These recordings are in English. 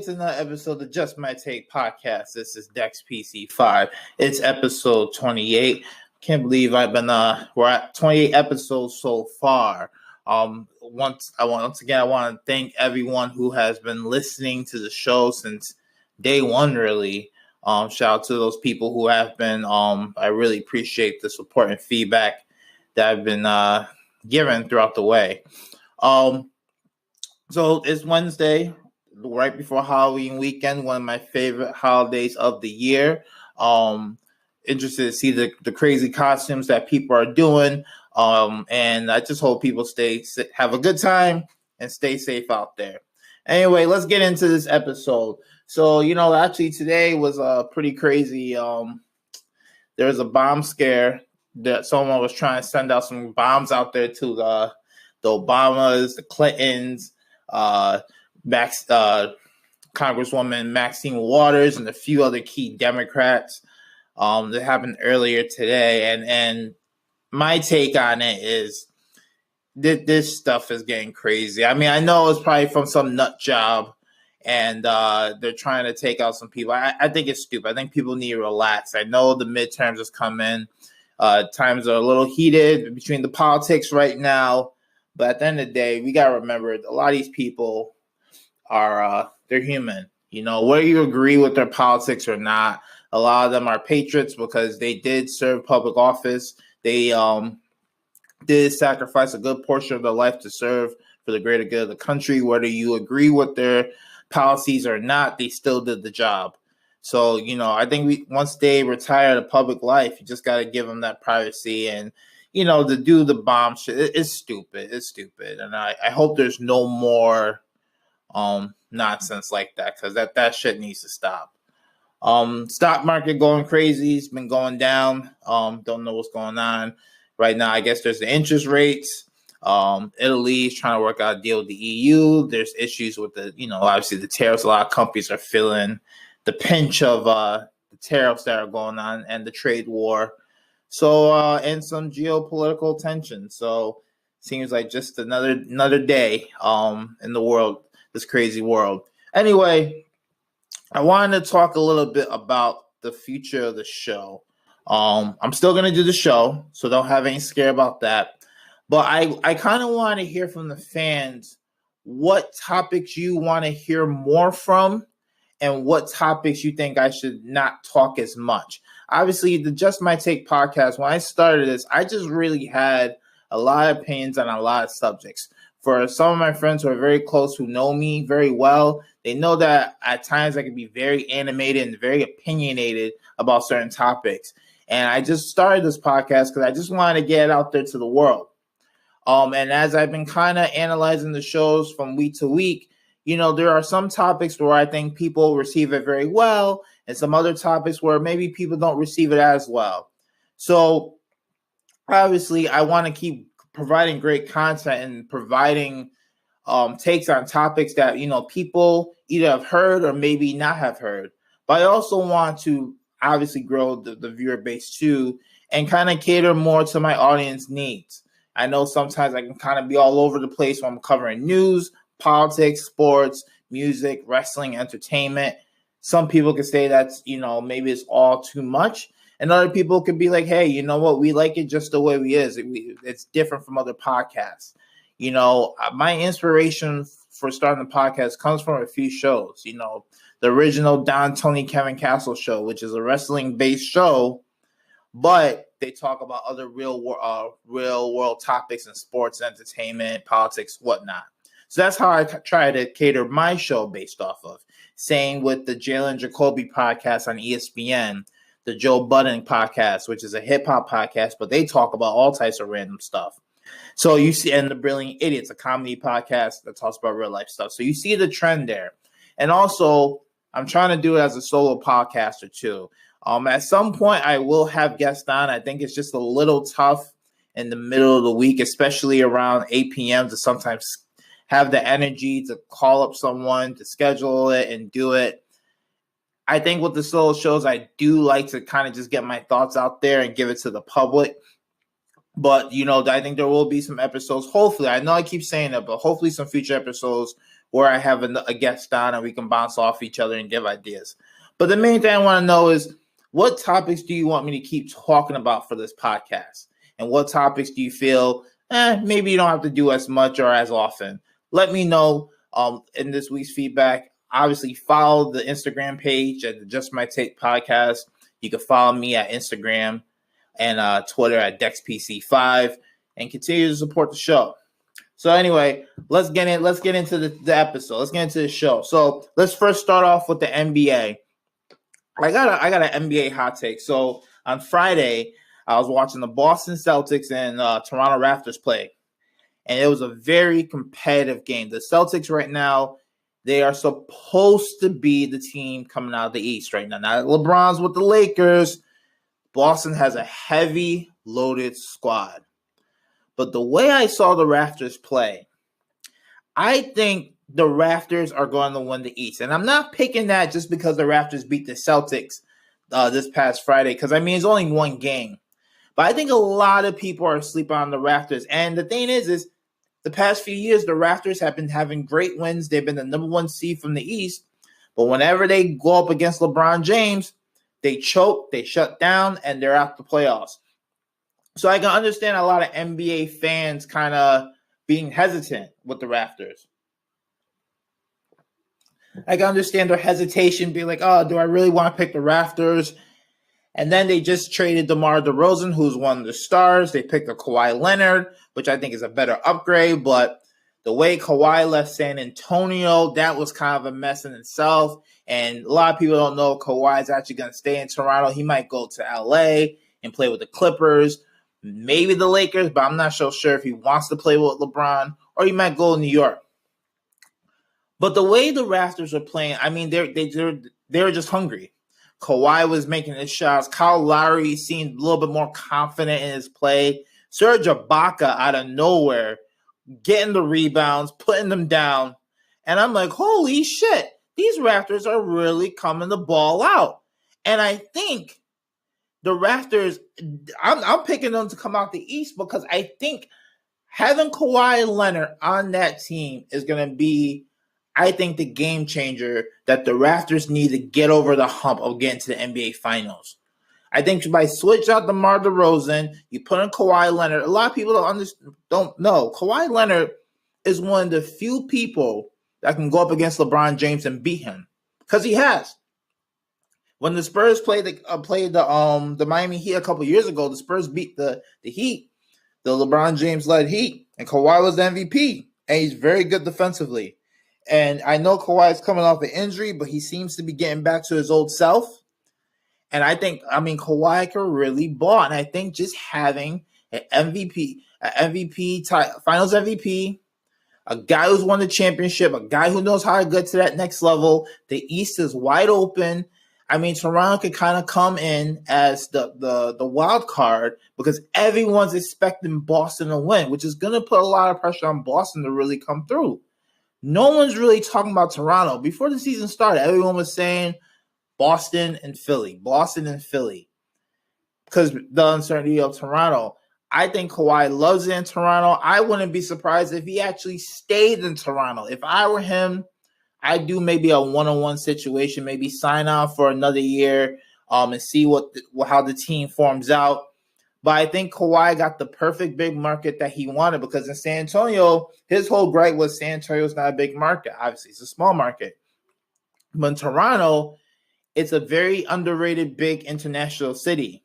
to another episode of the Just My Take podcast. This is Dex PC5. It's episode 28. Can't believe we're at 28 episodes so far. Once again, I want to thank everyone who has been listening to the show since day one, really. Shout out to those people who have been. I really appreciate the support and feedback that I've been given throughout the way. So it's Wednesday, right before Halloween weekend, one of my favorite holidays of the year. Interested to see the crazy costumes that people are doing. And I just hope people have a good time and stay safe out there. Anyway, let's get into this episode. So, actually today was pretty crazy. There was a bomb scare that someone was trying to send out some bombs out there to the Obamas, the Clintons, Congresswoman Maxine Waters, and a few other key Democrats. That happened earlier today, and my take on it is that this stuff is getting crazy. I mean, I know it's probably from some nut job, and they're trying to take out some people. I think it's stupid. I think people need to relax. I know the midterms is coming. Times are a little heated between the politics right now. But at the end of the day, we got to remember a lot of these people are, they're human. Whether you agree with their politics or not, a lot of them are patriots because they did serve public office. They did sacrifice a good portion of their life to serve for the greater good of the country. Whether you agree with their policies or not, they still did the job. So, I think once they retire to public life, you just got to give them that privacy. And to do the bomb shit, it's stupid. It's stupid. And I hope there's no more nonsense like that, because that shit needs to stop. Stock market going crazy. It's been going down. Don't know what's going on right now. I guess there's the interest rates. Italy is trying to work out a deal with the EU. There's issues with obviously the tariffs. A lot of companies are feeling the pinch of the tariffs that are going on and the trade war. So, and some geopolitical tension. So, seems like just another day in the world, this crazy world. Anyway, I wanted to talk a little bit about the future of the show. I'm still going to do the show, so don't have any scare about that. But I kind of want to hear from the fans what topics you want to hear more from and what topics you think I should not talk as much. Obviously, the Just My Take podcast, when I started this, I just really had a lot of opinions on a lot of subjects. For some of my friends who are very close, who know me very well, they know that at times I can be very animated and very opinionated about certain topics. And I just started this podcast because I just wanted to get it out there to the world. And as I've been kind of analyzing the shows from week to week, there are some topics where I think people receive it very well, and some other topics where maybe people don't receive it as well. So obviously, I want to keep providing great content and providing takes on topics that, people either have heard or maybe not have heard. But I also want to obviously grow the viewer base too and kind of cater more to my audience needs. I know sometimes I can kind of be all over the place when I'm covering news, politics, sports, music, wrestling, entertainment. Some people could say that's, maybe it's all too much. And other people could be like, hey, you know what? We like it just the way we is. It's different from other podcasts. My inspiration for starting the podcast comes from a few shows. The original Don, Tony, Kevin Castle show, which is a wrestling-based show, but they talk about other real world topics in sports, entertainment, politics, whatnot. So that's how I try to cater my show based off of. Same with the Jalen Jacoby podcast on ESPN, the Joe Budden podcast, which is a hip hop podcast, but they talk about all types of random stuff. So you see, and the Brilliant Idiots, a comedy podcast that talks about real life stuff. So you see the trend there. And also, I'm trying to do it as a solo podcaster too. At some point, I will have guests on. I think it's just a little tough in the middle of the week, especially around 8 p.m. to sometimes have the energy to call up someone, to schedule it and do it. I think with the solo shows, I do like to kind of just get my thoughts out there and give it to the public. But, I think there will be some episodes. Hopefully, I know I keep saying that, but hopefully some future episodes where I have a guest on and we can bounce off each other and give ideas. But the main thing I want to know is, what topics do you want me to keep talking about for this podcast? And what topics do you feel maybe you don't have to do as much or as often? Let me know in this week's feedback. Obviously, follow the Instagram page at the Just My Take podcast. You can follow me at Instagram and Twitter at DexPC5, and continue to support the show. So anyway, let's get into the episode. Let's get into the show. So let's first start off with the NBA. I got an NBA hot take. So on Friday, I was watching the Boston Celtics and Toronto Raptors play, and it was a very competitive game. The Celtics right now, they are supposed to be the team coming out of the East right now. Now LeBron's with the Lakers. Boston has a heavy loaded squad. But the way I saw the Raptors play, I think the Raptors are going to win the East. And I'm not picking that just because the Raptors beat the Celtics this past Friday, because, I mean, it's only one game. But I think a lot of people are asleep on the Raptors. And the thing is the past few years, the Raptors have been having great wins. They've been the number one seed from the East. But whenever they go up against LeBron James, they choke, they shut down, and they're out the playoffs. So I can understand a lot of NBA fans kind of being hesitant with the Raptors. I can understand their hesitation, being like, oh, do I really want to pick the Raptors? And then they just traded DeMar DeRozan, who's one of the stars. They picked a Kawhi Leonard, which I think is a better upgrade. But the way Kawhi left San Antonio, that was kind of a mess in itself. And a lot of people don't know Kawhi is actually going to stay in Toronto. He might go to LA and play with the Clippers, maybe the Lakers, but I'm not so sure if he wants to play with LeBron, or he might go to New York. But the way the Raptors are playing, I mean, they're just hungry. Kawhi was making his shots. Kyle Lowry seemed a little bit more confident in his play. Serge Ibaka out of nowhere, getting the rebounds, putting them down. And I'm like, holy shit, these Raptors are really coming the ball out. And I think the Raptors, I'm picking them to come out the East because I think having Kawhi Leonard on that team is going to be, I think, the game changer that the Raptors need to get over the hump of getting to the NBA Finals. I think by switch out DeMar DeRozan, you put in Kawhi Leonard. A lot of people don't know. Kawhi Leonard is one of the few people that can go up against LeBron James and beat him, because he has. When the Spurs played the Miami Heat a couple years ago, the Spurs beat the Heat, the LeBron James-led Heat, and Kawhi was the MVP, and he's very good defensively. And I know Kawhi is coming off an injury, but he seems to be getting back to his old self. And Kawhi can really ball. And I think just having an MVP, Finals MVP, a guy who's won the championship, a guy who knows how to get to that next level, the East is wide open. I mean, Toronto could kind of come in as the wild card because everyone's expecting Boston to win, which is going to put a lot of pressure on Boston to really come through. No one's really talking about Toronto. Before the season started, everyone was saying Boston and Philly, because the uncertainty of Toronto. I think Kawhi loves it in Toronto. I wouldn't be surprised if he actually stayed in Toronto. If I were him, I'd do maybe a one-on-one situation, maybe sign on for another year and see how the team forms out. But I think Kawhi got the perfect big market that he wanted, because in San Antonio, his whole gripe was San Antonio's not a big market. Obviously, it's a small market. But in Toronto, it's a very underrated big international city.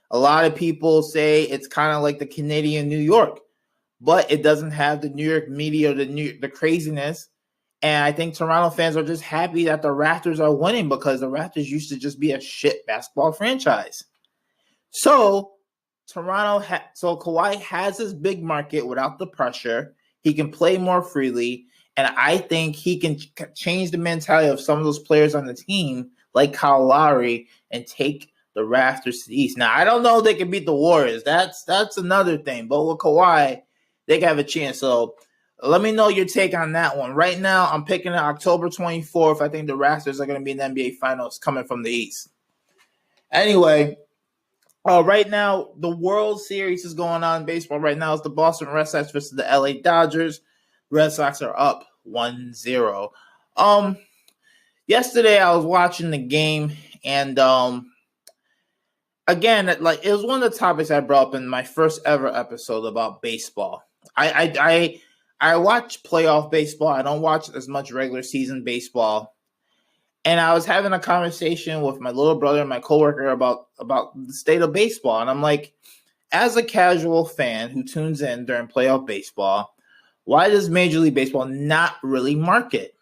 A lot of people say it's kind of like the Canadian New York, but it doesn't have the New York media or the craziness. And I think Toronto fans are just happy that the Raptors are winning, because the Raptors used to just be a shit basketball franchise. So Kawhi has his big market without the pressure. He can play more freely, and I think he can change the mentality of some of those players on the team, like Kyle Lowry, and take the Raptors to the East. Now, I don't know if they can beat the Warriors. That's another thing. But with Kawhi, they can have a chance. So let me know your take on that one. Right now, I'm picking October 24th. I think the Raptors are going to be in the NBA Finals coming from the East. Anyway, right now, the World Series is going on in baseball. Right now, it's the Boston Red Sox versus the LA Dodgers. Red Sox are up 1-0. Yesterday I was watching the game, and again, like, it was one of the topics I brought up in my first ever episode about baseball. I watch playoff baseball. I don't watch as much regular season baseball. And I was having a conversation with my little brother and my coworker about the state of baseball. And I'm like, as a casual fan who tunes in during playoff baseball, why does Major League Baseball not really market?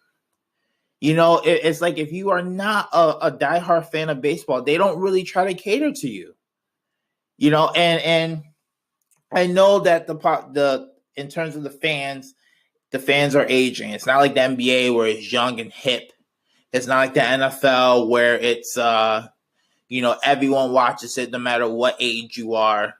It's like, if you are not a diehard fan of baseball, they don't really try to cater to you. And I know that in terms of the fans are aging. It's not like the NBA where it's young and hip. It's not like the NFL where it's everyone watches it no matter what age you are.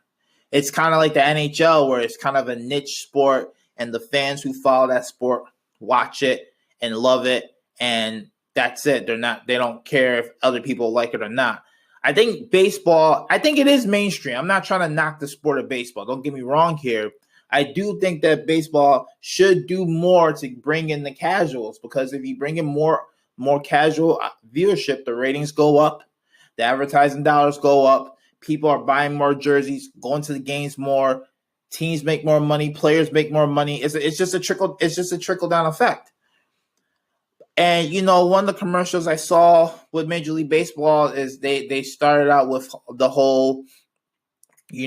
It's kind of like the NHL where it's kind of a niche sport, and the fans who follow that sport watch it and love it, and that's it. They don't care if other people like it or not. I think it is mainstream. I'm not trying to knock the sport of baseball. Don't get me wrong here. I do think that baseball should do more to bring in the casuals, because if you bring in more casual viewership, the ratings go up, the advertising dollars go up, people are buying more jerseys, going to the games more, teams make more money, players make more money. It's just a trickle down effect. And one of the commercials I saw with Major League Baseball is they started out with the whole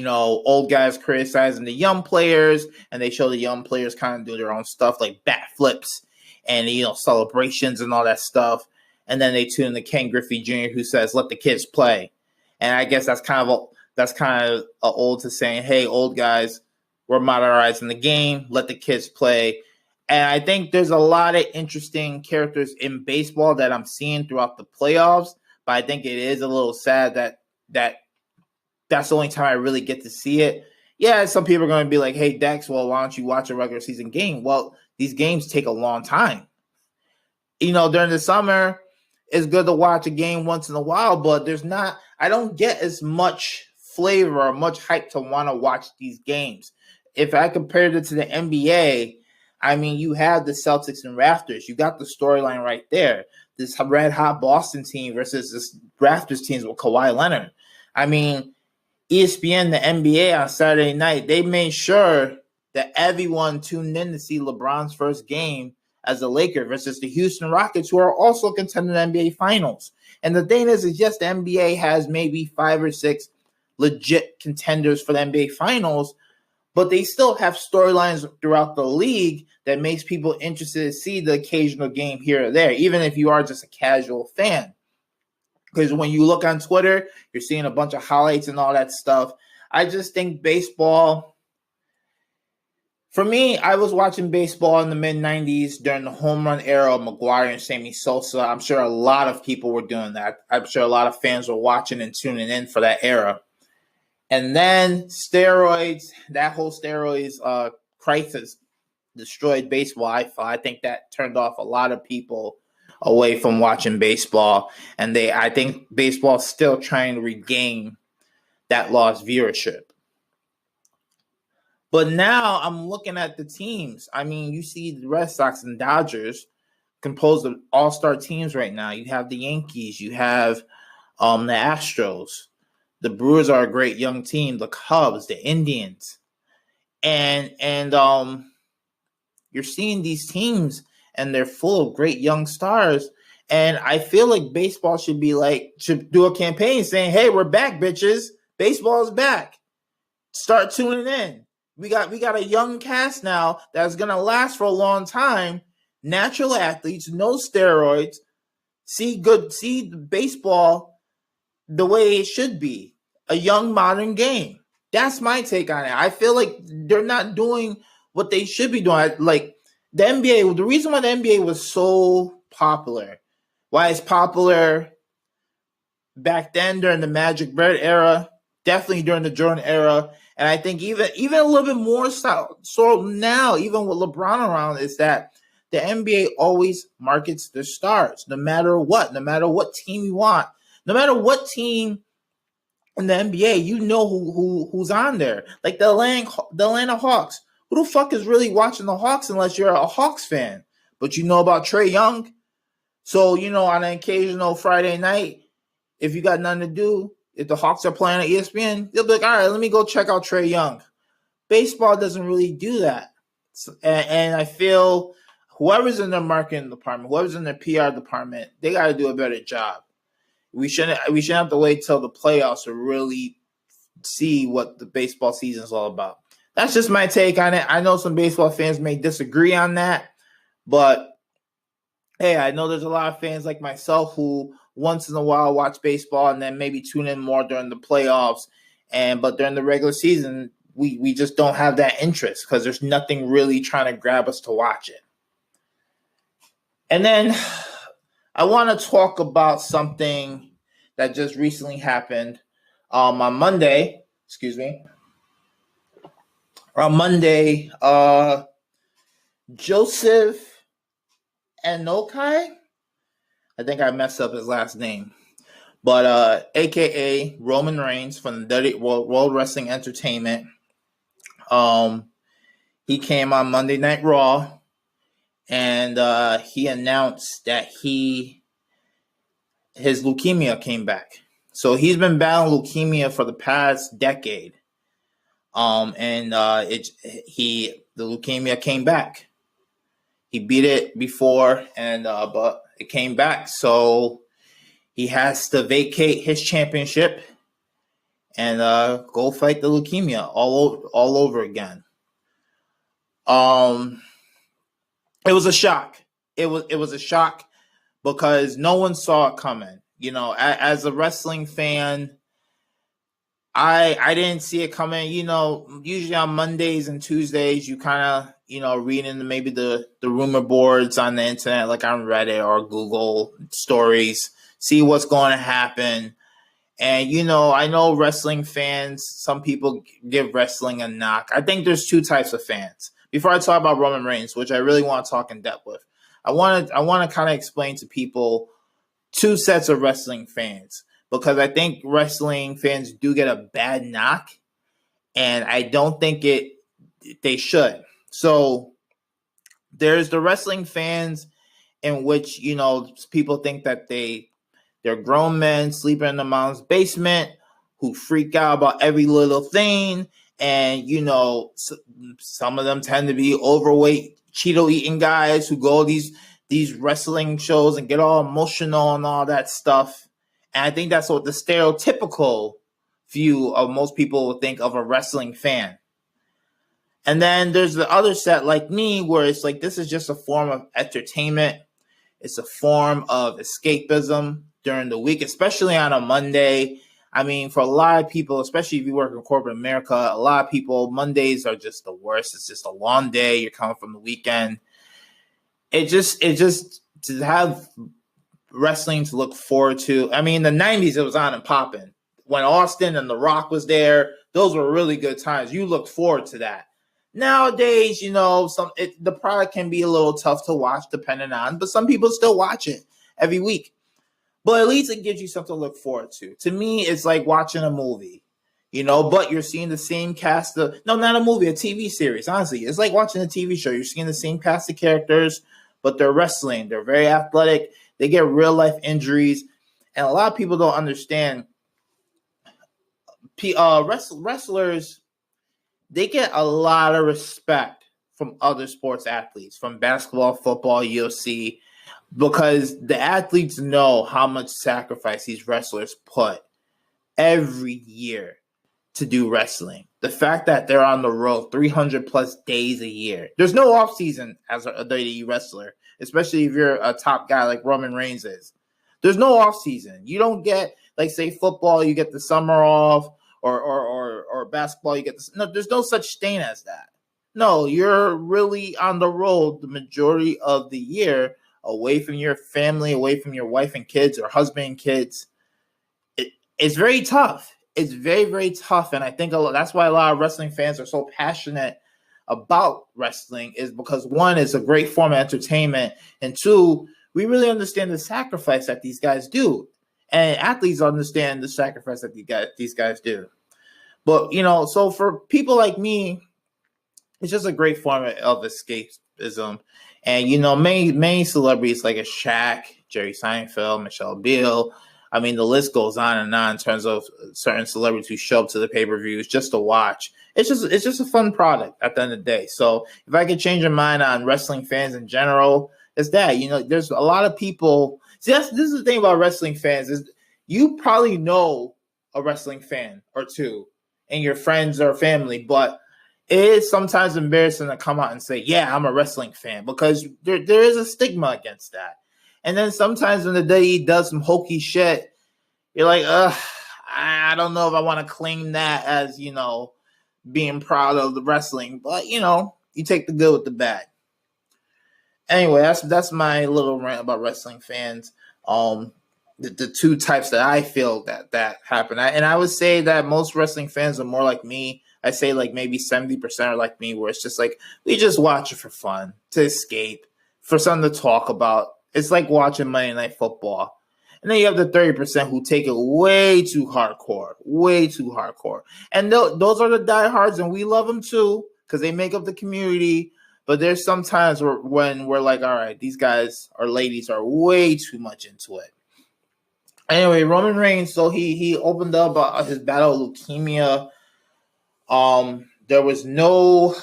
old guys criticizing the young players, and they show the young players kind of do their own stuff like bat flips and celebrations and all that stuff. And then they tune in to Ken Griffey Jr., who says, "Let the kids play." And I guess that's kind of a old to saying, "Hey, old guys, we're modernizing the game. Let the kids play." And I think there's a lot of interesting characters in baseball that I'm seeing throughout the playoffs. But I think it is a little sad that that's the only time I really get to see it. Yeah, some people are going to be like, "Hey, Dex, well, why don't you watch a regular season game?" Well, these games take a long time. During the summer, it's good to watch a game once in a while, but I don't get as much flavor or much hype to want to watch these games. If I compared it to the NBA, I mean, you have the Celtics and Raptors. You got the storyline right there. This red hot Boston team versus this Raptors team with Kawhi Leonard. I mean, ESPN, the NBA on Saturday night, they made sure that everyone tuned in to see LeBron's first game as a Laker versus the Houston Rockets, who are also contending the NBA Finals. And the thing is yes, the NBA has maybe 5 or 6 legit contenders for the NBA Finals, but they still have storylines throughout the league that makes people interested to see the occasional game here or there, even if you are just a casual fan. Because when you look on Twitter, you're seeing a bunch of highlights and all that stuff. I just think baseball, for me, I was watching baseball in the mid-'90s during the home run era of McGwire and Sammy Sosa. I'm sure a lot of people were doing that. I'm sure a lot of fans were watching and tuning in for that era. And then steroids, that whole steroids crisis destroyed baseball. I think that turned off a lot of people away from watching baseball. And I think baseball's still trying to regain that lost viewership. But now I'm looking at the teams. I mean, you see the Red Sox and Dodgers composed of all-star teams right now. You have the Yankees. You have the Astros. The Brewers are a great young team. The Cubs, the Indians. And you're seeing these teams, and they're full of great young stars. And I feel like baseball should do a campaign saying, "Hey, we're back, bitches. Baseball is back. Start tuning in. We got a young cast now that's gonna last for a long time. Natural athletes, no steroids. See baseball the way it should be, a young modern game." That's my take on it. I feel like they're not doing what they should be doing. Like the NBA, the reason why the NBA was so popular, why it's popular back then during the Magic Bird era, definitely during the Jordan era, and I think even a little bit more so now, even with LeBron around, is that the NBA always markets their stars, no matter what team you want, no matter what team in the NBA, you know who's on there. Like the Atlanta Hawks. Who the fuck is really watching the Hawks unless you're a Hawks fan? but you know about Trae Young. So, on an occasional Friday night, if you got nothing to do, if the Hawks are playing on ESPN, you'll be like, all right, let me go check out Trae Young. Baseball doesn't really do that. And I feel whoever's in their marketing department, whoever's in their PR department, they got to do a better job. We shouldn't have to wait till the playoffs to really see what the baseball season is all about. That's just my take on it. I know some baseball fans may disagree on that, but hey, I know there's a lot of fans like myself who once in a while watch baseball and then maybe tune in more during the playoffs. But during the regular season, we just don't have that interest because there's nothing really trying to grab us to watch it. And then I want to talk about something that just recently happened on Monday. On Monday, Joseph Anokai, I think I messed up his last name, but AKA Roman Reigns from the World Wrestling Entertainment. He came on Monday Night Raw, and he announced that his leukemia came back. So he's been battling leukemia for the past decade, and the leukemia came back. He beat it before, but it came back. So he has to vacate his championship and go fight the leukemia all over again. It was a shock. It was a shock because no one saw it coming. As a wrestling fan, I didn't see it coming. Usually on Mondays and Tuesdays, you kind of, read into maybe the rumor boards on the internet, like on Reddit or Google stories, see what's going to happen. And, I know wrestling fans, some people give wrestling a knock. I think there's two types of fans. Before I talk about Roman Reigns, which I really want to talk in depth with, I want to kind of explain to people two sets of wrestling fans, because I think wrestling fans do get a bad knock, and I don't think they should. So there's the wrestling fans in which, people think that they're grown men sleeping in the mom's basement who freak out about every little thing. And, some of them tend to be overweight, Cheeto-eating guys who go to these wrestling shows and get all emotional and all that stuff. And I think that's what the stereotypical view of most people would think of a wrestling fan. And then there's the other set like me, where it's like, this is just a form of entertainment. It's a form of escapism during the week, especially on a Monday. I mean, for a lot of people, especially if you work in corporate America, a lot of people, Mondays are just the worst. It's just a long day. You're coming from the weekend. It just to have wrestling to look forward to. I mean, in the 90s, it was on and popping. When Austin and The Rock was there, those were really good times. You looked forward to that. Nowadays, the product can be a little tough to watch depending on, but some people still watch it every week. But at least it gives you something to look forward to. To me, it's like watching a movie, but you're seeing the same cast not a movie, a TV series. Honestly, it's like watching a TV show. You're seeing the same cast of characters, but they're wrestling. They're very athletic. They get real life injuries. And a lot of people don't understand. Wrestlers, they get a lot of respect from other sports athletes, from basketball, football, UFC, because the athletes know how much sacrifice these wrestlers put every year to do wrestling. The fact that they're on the road 300 plus days a year. There's no off season as a WWE wrestler, especially if you're a top guy like Roman Reigns is. There's no off season. You don't get, like, say, football, you get the summer off, or basketball, you get no. There's no such thing as that. No, you're really on the road the majority of the year, away from your family, away from your wife and kids or husband and kids. It's very tough. It's very, very tough. And I think that's why a lot of wrestling fans are so passionate about wrestling, is because one, it's a great form of entertainment. And two, we really understand the sacrifice that these guys do. And athletes understand the sacrifice that these guys do. But, so for people like me, it's just a great form of escapism. And many celebrities like a Shaq, Jerry Seinfeld, Michelle Beale. I mean, the list goes on and on in terms of certain celebrities who show up to the pay-per-views just to watch. It's just a fun product at the end of the day. So if I could change your mind on wrestling fans in general, it's that. There's a lot of people. See, this is the thing about wrestling fans is you probably know a wrestling fan or two in your friends or family, but it is sometimes embarrassing to come out and say, yeah, I'm a wrestling fan, because there is a stigma against that. And then sometimes when the day he does some hokey shit, you're like, I don't know if I want to claim that as, being proud of the wrestling. But, you take the good with the bad. Anyway, that's my little rant about wrestling fans. The two types that I feel that happen. And I would say that most wrestling fans are more like me. I say like maybe 70% are like me, where it's just like, we just watch it for fun, to escape, for something to talk about. It's like watching Monday Night Football. And then you have the 30% who take it way too hardcore. And those are the diehards, and we love them too, because they make up the community. But there's some times when we're like, all right, these guys or ladies are way too much into it. Anyway, Roman Reigns, so he opened up his battle of leukemia. There was no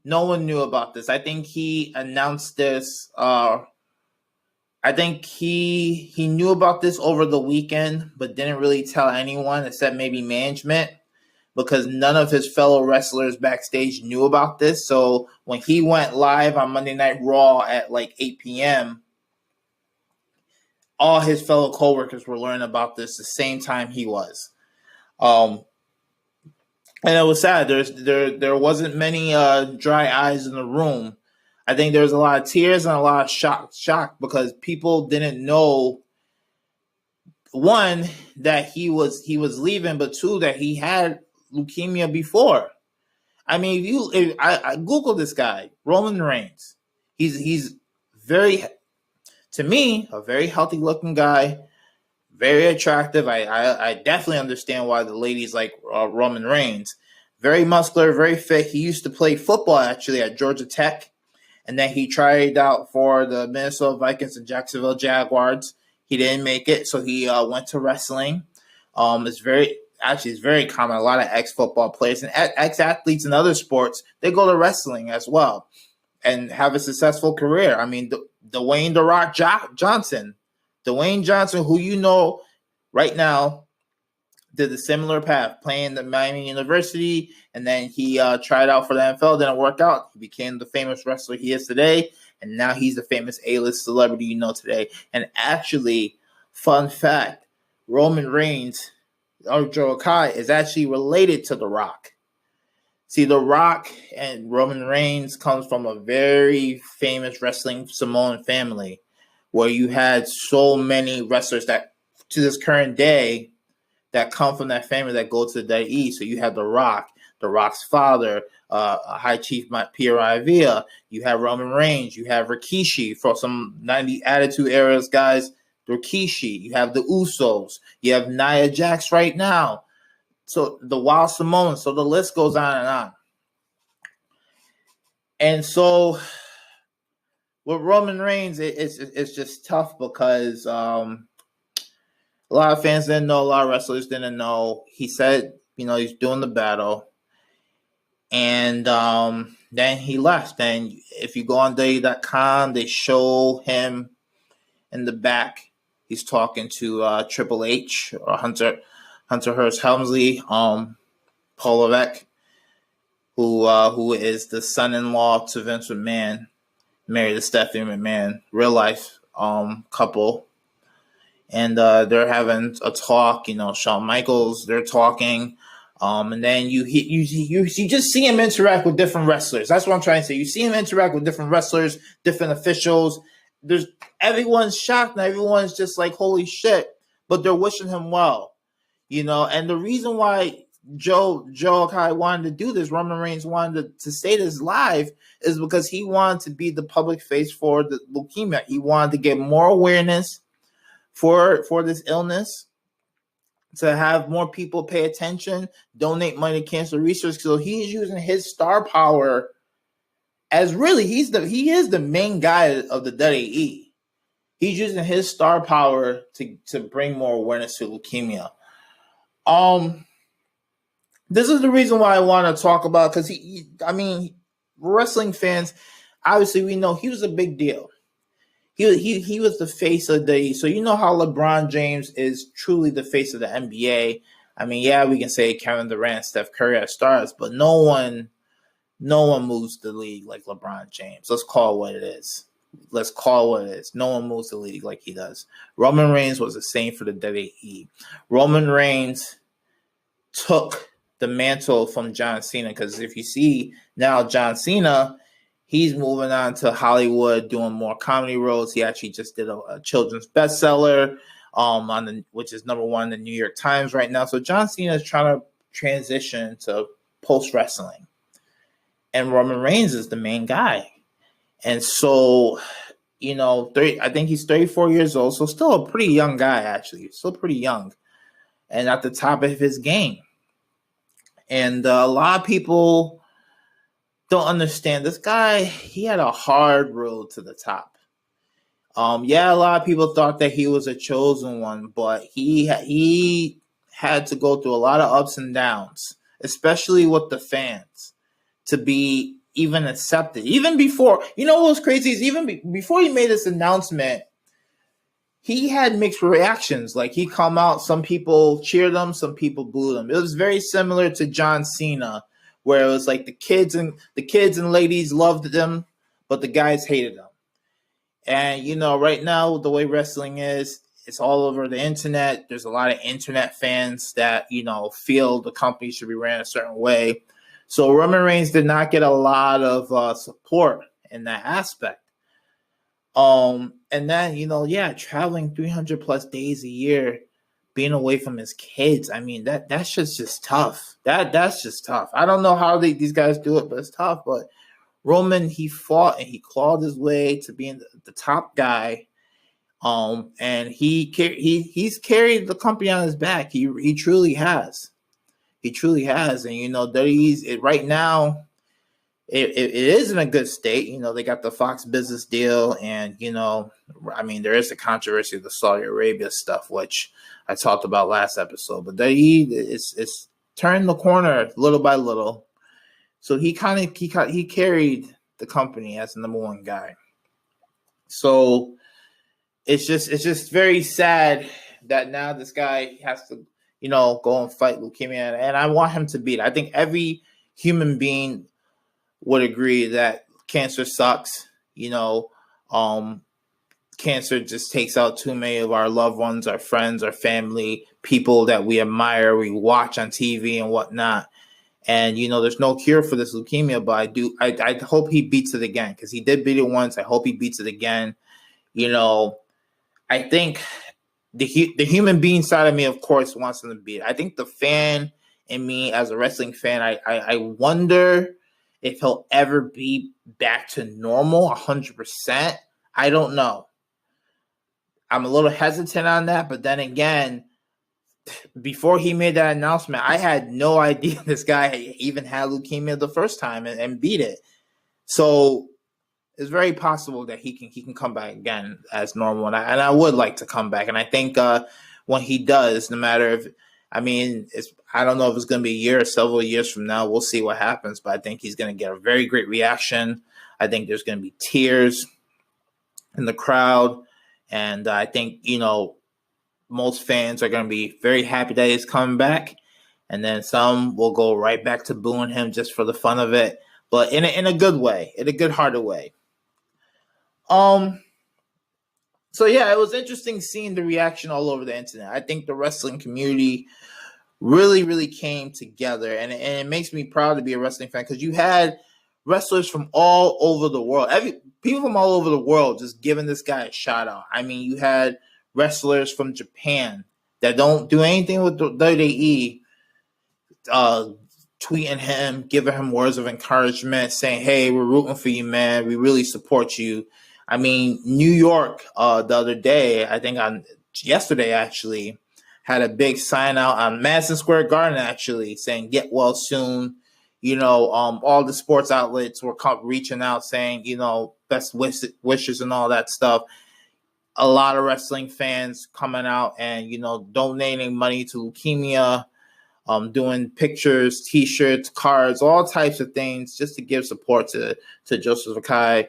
one knew about this. I think he announced this. I think he knew about this over the weekend, but didn't really tell anyone except maybe management, because none of his fellow wrestlers backstage knew about this. So when he went live on Monday Night Raw at like 8 p.m., all his fellow coworkers were learning about this the same time he was. And it was sad. There wasn't many dry eyes in the room. I think there was a lot of tears and a lot of shock because people didn't know, one, that he was leaving, but two, that he had leukemia before. I mean, I Googled this guy, Roman Reigns. He's very, to me, a very healthy looking guy, very attractive. I definitely understand why the ladies like Roman Reigns. Very muscular, very fit. He used to play football actually at Georgia Tech, and then he tried out for the Minnesota Vikings and Jacksonville Jaguars. He didn't make it, so he went to wrestling. It's very common. A lot of ex-football players and ex-athletes in other sports, they go to wrestling as well and have a successful career. I mean, Dwayne "The Rock" Johnson, who right now, did a similar path, playing at Miami University, and then he tried out for the NFL, didn't work out. He became the famous wrestler he is today, and now he's the famous A-list celebrity today. And actually, fun fact, Roman Reigns, or Joe Kai, is actually related to The Rock. See, The Rock and Roman Reigns comes from a very famous wrestling Samoan family, where you had so many wrestlers that, to this current day, that come from that family that go to the WWE. So you have The Rock, The Rock's father, High Chief Pierre Ivia. You have Roman Reigns. You have Rikishi for some 90 Attitude Era's guys. Rikishi. You have the Usos. You have Nia Jax right now. So the Wild Samoans. So the list goes on and on. And so with Roman Reigns, it's just tough because a lot of fans didn't know. A lot of wrestlers didn't know. He said, he's doing the battle. And then he left. And if you go on WWE.com, they show him in the back. He's talking to Triple H or Hunter Hearst Helmsley, Paul Levesque, who is the son-in-law to Vince McMahon, married to Stephanie McMahon, real life couple. And they're having a talk, Shawn Michaels, they're talking. And then you just see him interact with different wrestlers. That's what I'm trying to say. You see him interact with different wrestlers, different officials. Everyone's shocked and everyone's just like, holy shit. But they're wishing him well, And the reason why Joe Kai wanted to do this, Roman Reigns wanted to say this live, is because he wanted to be the public face for the leukemia. He wanted to get more awareness for this illness, to have more people pay attention, donate money to cancer research. So he's using his star power as really he is the main guy of the WWE. He's using his star power to bring more awareness to leukemia. This is the reason why I want to talk about, because wrestling fans, obviously we know he was a big deal. He was the face of the, so you know how LeBron James is truly the face of the NBA. I mean, yeah, we can say Kevin Durant, Steph Curry are stars, but no one moves the league like LeBron James. Let's call it what it is. No one moves the league like he does. Roman Reigns was the same for the WWE. Roman Reigns took the mantle from John Cena, because if you see now, John Cena, he's moving on to Hollywood, doing more comedy roles. He actually just did a children's bestseller, which is #1 in the New York Times right now. So John Cena is trying to transition to post wrestling, and Roman Reigns is the main guy. And so, I think he's 34 years old, so still a pretty young guy, actually, still pretty young, and at the top of his game. And a lot of people don't understand this guy. He had a hard road to the top. A lot of people thought that he was a chosen one, but he had to go through a lot of ups and downs, especially with the fans, to be even accepted. Even before, what was crazy is even before he made this announcement, he had mixed reactions. Like, he come out, some people cheered him, some people booed him. It was very similar to John Cena, where it was like the kids and ladies loved him, but the guys hated him. And right now, the way wrestling is, it's all over the internet. There's a lot of internet fans that feel the company should be ran a certain way. So Roman Reigns did not get a lot of support in that aspect. And then, traveling 300 plus days a year, being away from his kids. I mean, that's just tough. That's just tough. I don't know how these guys do it, but it's tough. But Roman, he fought and he clawed his way to being the top guy. And he's carried the company on his back. He truly has. He truly has. And WWE's right now, it is in a good state. They got the Fox business deal, and there is a controversy of the Saudi Arabia stuff, which I talked about last episode. But it's turned the corner little by little. So he carried the company as the #1 guy. So it's just very sad that now this guy has to go and fight leukemia, and I want him to beat it. I think every human being would agree that cancer sucks. Cancer just takes out too many of our loved ones, our friends, our family, people that we admire, we watch on TV and whatnot. And, there's no cure for this leukemia, but I hope he beats it again, because he did beat it once. I hope he beats it again. I think the human being side of me, of course, wants him to beat it. I think the fan in me, as a wrestling fan, I wonder if he'll ever be back to normal 100%. I don't know. I'm a little hesitant on that, but then again, before he made that announcement, I had no idea this guy even had leukemia the first time and beat it. So it's very possible that he can come back again as normal, and I would like to come back. And I think when he does, no matter if I don't know if it's going to be a year or several years from now, we'll see what happens. But I think he's going to get a very great reaction. I think there's going to be tears in the crowd, and I think most fans are going to be very happy that he's coming back, and then some will go right back to booing him just for the fun of it, but in a good way, in a good-hearted way. So yeah, it was interesting seeing the reaction all over the internet. I think the wrestling community really, really came together, and it makes me proud to be a wrestling fan, because you had wrestlers from all over the world, people from all over the world just giving this guy a shout out. You had wrestlers from Japan that don't do anything with the WWE, tweeting him, giving him words of encouragement, saying, "Hey, we're rooting for you, man. We really support you." New York, the other day, I think yesterday actually, had a big sign out on Madison Square Garden, actually saying, "Get well soon." all the sports outlets were reaching out saying, best wishes and all that stuff. A lot of wrestling fans coming out and, donating money to leukemia, doing pictures, T-shirts, cards, all types of things just to give support to Joseph Akai.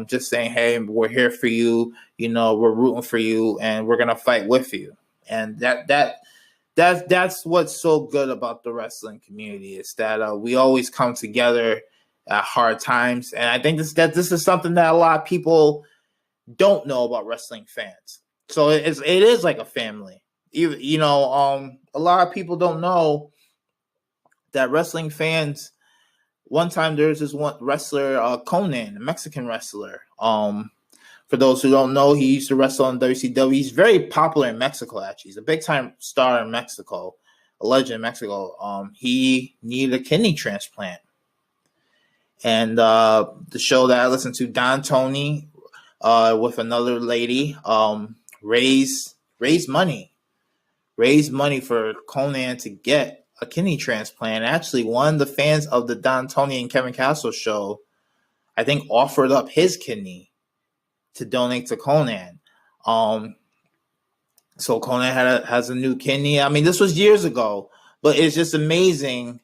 Just saying, hey, we're here for you. We're rooting for you, and we're gonna fight with you. And that's what's so good about the wrestling community is that we always come together at hard times. And I think this is something that a lot of people don't know about wrestling fans. So it is like a family. A lot of people don't know that wrestling fans. One time there was this one wrestler, Conan, a Mexican wrestler. For those who don't know, he used to wrestle in WCW. He's very popular in Mexico, actually. He's a big-time star in Mexico, a legend in Mexico. He needed a kidney transplant. And the show that I listened to, Don Tony, with another lady, raised money for Conan to get a kidney transplant. Actually, one of the fans of the Don Tony and Kevin Castle show, I think, offered up his kidney to donate to Conan. So Conan has a new kidney. I mean, this was years ago, but it's just amazing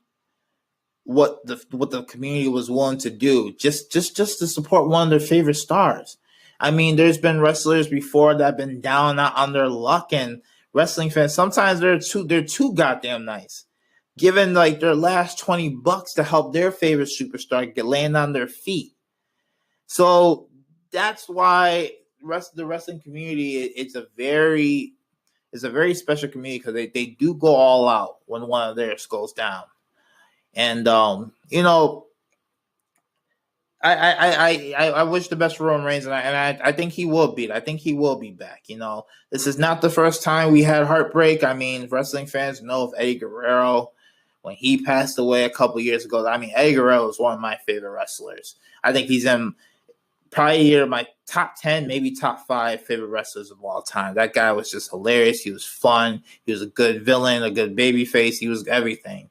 what the community was willing to do just to support one of their favorite stars. I mean, there's been wrestlers before that have been down on their luck, and wrestling fans sometimes they're too goddamn nice, giving like their last $20 to help their favorite superstar get land on their feet. So that's why the wrestling community it's a very special community because they do go all out when one of theirs goes down. And I wish the best for Roman Reigns, and I think he will beat. I think he will be back. This is not the first time we had heartbreak. I mean, wrestling fans know of Eddie Guerrero when he passed away a couple years ago. I mean, Eddie Guerrero is one of my favorite wrestlers. I think he's in probably my top 10, maybe top 5 favorite wrestlers of all time. That guy was just hilarious. He was fun. He was a good villain, a good babyface. He was everything.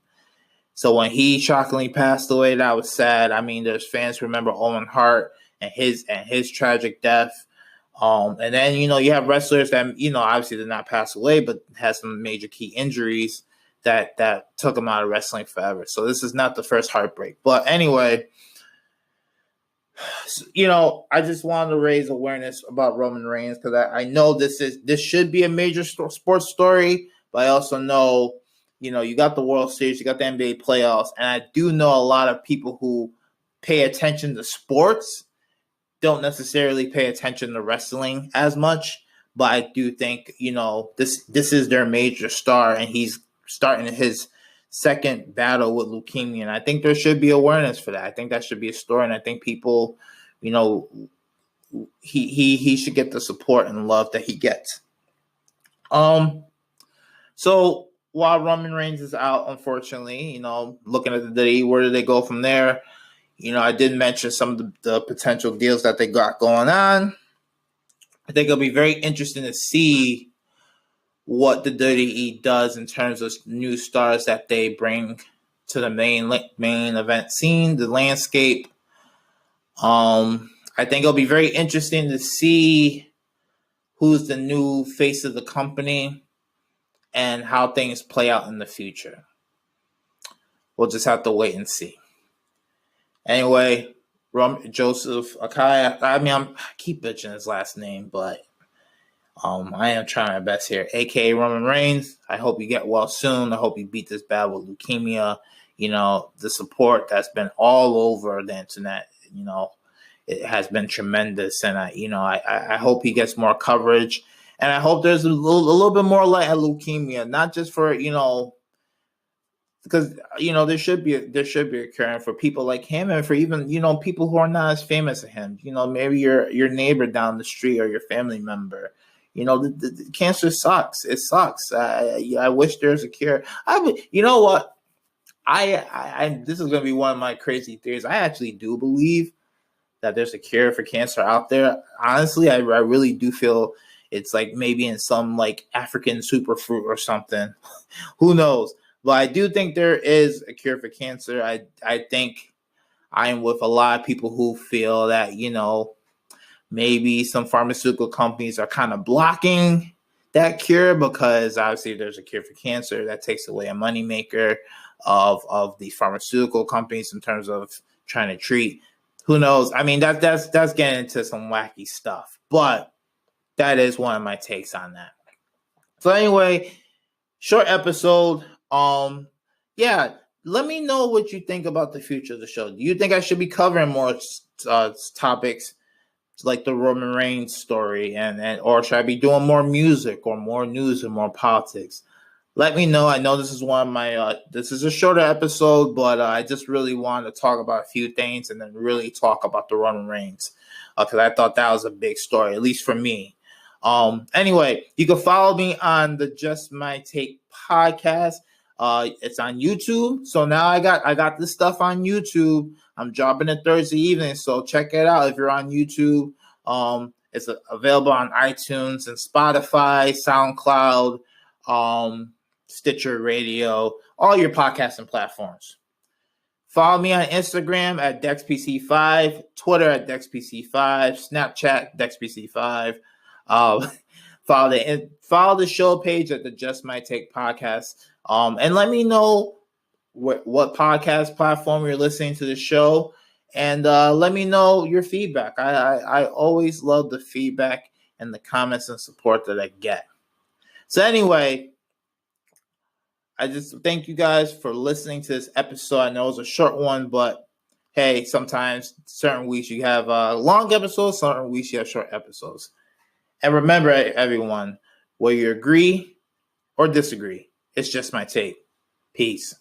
So when he shockingly passed away, that was sad. I mean, there's fans who remember Owen Hart and his tragic death. And then, you have wrestlers that, obviously did not pass away, but had some major key injuries that took them out of wrestling forever. So this is not the first heartbreak. But anyway, I just wanted to raise awareness about Roman Reigns because I know this should be a major sports story, but I also know, you got the World Series, you got the NBA playoffs, and I do know a lot of people who pay attention to sports don't necessarily pay attention to wrestling as much, but I do think, this is their major star, and he's starting his second battle with leukemia, and I think there should be awareness for that. I think that should be a story, and I think people, he should get the support and love that he gets. So while Roman Reigns is out, unfortunately, looking at the day, where do they go from there? I did mention some of the potential deals that they got going on. I think it'll be very interesting to see what the WWE does in terms of new stars that they bring to the main event scene, the landscape. I think it'll be very interesting to see who's the new face of the company and how things play out in the future. We'll just have to wait and see. Anyway, Joseph Akai, I keep bitching his last name, but I am trying my best here. A.K.A. Roman Reigns, I hope you get well soon. I hope you beat this battle with leukemia. The support that's been all over the internet, it has been tremendous. And I hope he gets more coverage. And I hope there's a little bit more light at leukemia, not just for, because, there should be a cure for people like him and for even, people who are not as famous as him. Maybe your neighbor down the street or your family member. The cancer sucks. It sucks. I wish there was a cure. You know what? This is going to be one of my crazy theories. I actually do believe that there's a cure for cancer out there. Honestly, I really do feel it's like maybe in some like African superfruit or something. Who knows? But I do think there is a cure for cancer. I think I am with a lot of people who feel that, maybe some pharmaceutical companies are kind of blocking that cure because obviously there's a cure for cancer that takes away a moneymaker of the pharmaceutical companies in terms of trying to treat. Who knows? I mean, that's getting into some wacky stuff, but that is one of my takes on that. So anyway, short episode. Yeah, let me know what you think about the future of the show. Do you think I should be covering more topics like the Roman Reigns story, or should I be doing more music or more news and more politics? Let me know. I know this is one of my this is a shorter episode, but I just really wanted to talk about a few things and then really talk about the Roman Reigns because I thought that was a big story, at least for me. Anyway, you can follow me on the Just My Take podcast. It's on YouTube. So now I got this stuff on YouTube. I'm dropping it Thursday evening, so check it out if you're on YouTube. It's available on iTunes and Spotify, SoundCloud, Stitcher Radio, all your podcasting platforms. Follow me on Instagram at DexPC5, Twitter at DexPC5, Snapchat DexPC5. Follow the show page at the Just My Take podcast. And let me know what podcast platform you're listening to the show, and let me know your feedback. I always love the feedback and the comments and support that I get. So anyway, I just thank you guys for listening to this episode. I know it was a short one, but hey, sometimes certain weeks you have long episodes, certain weeks you have short episodes. And remember, everyone, whether you agree or disagree, it's just my take. Peace.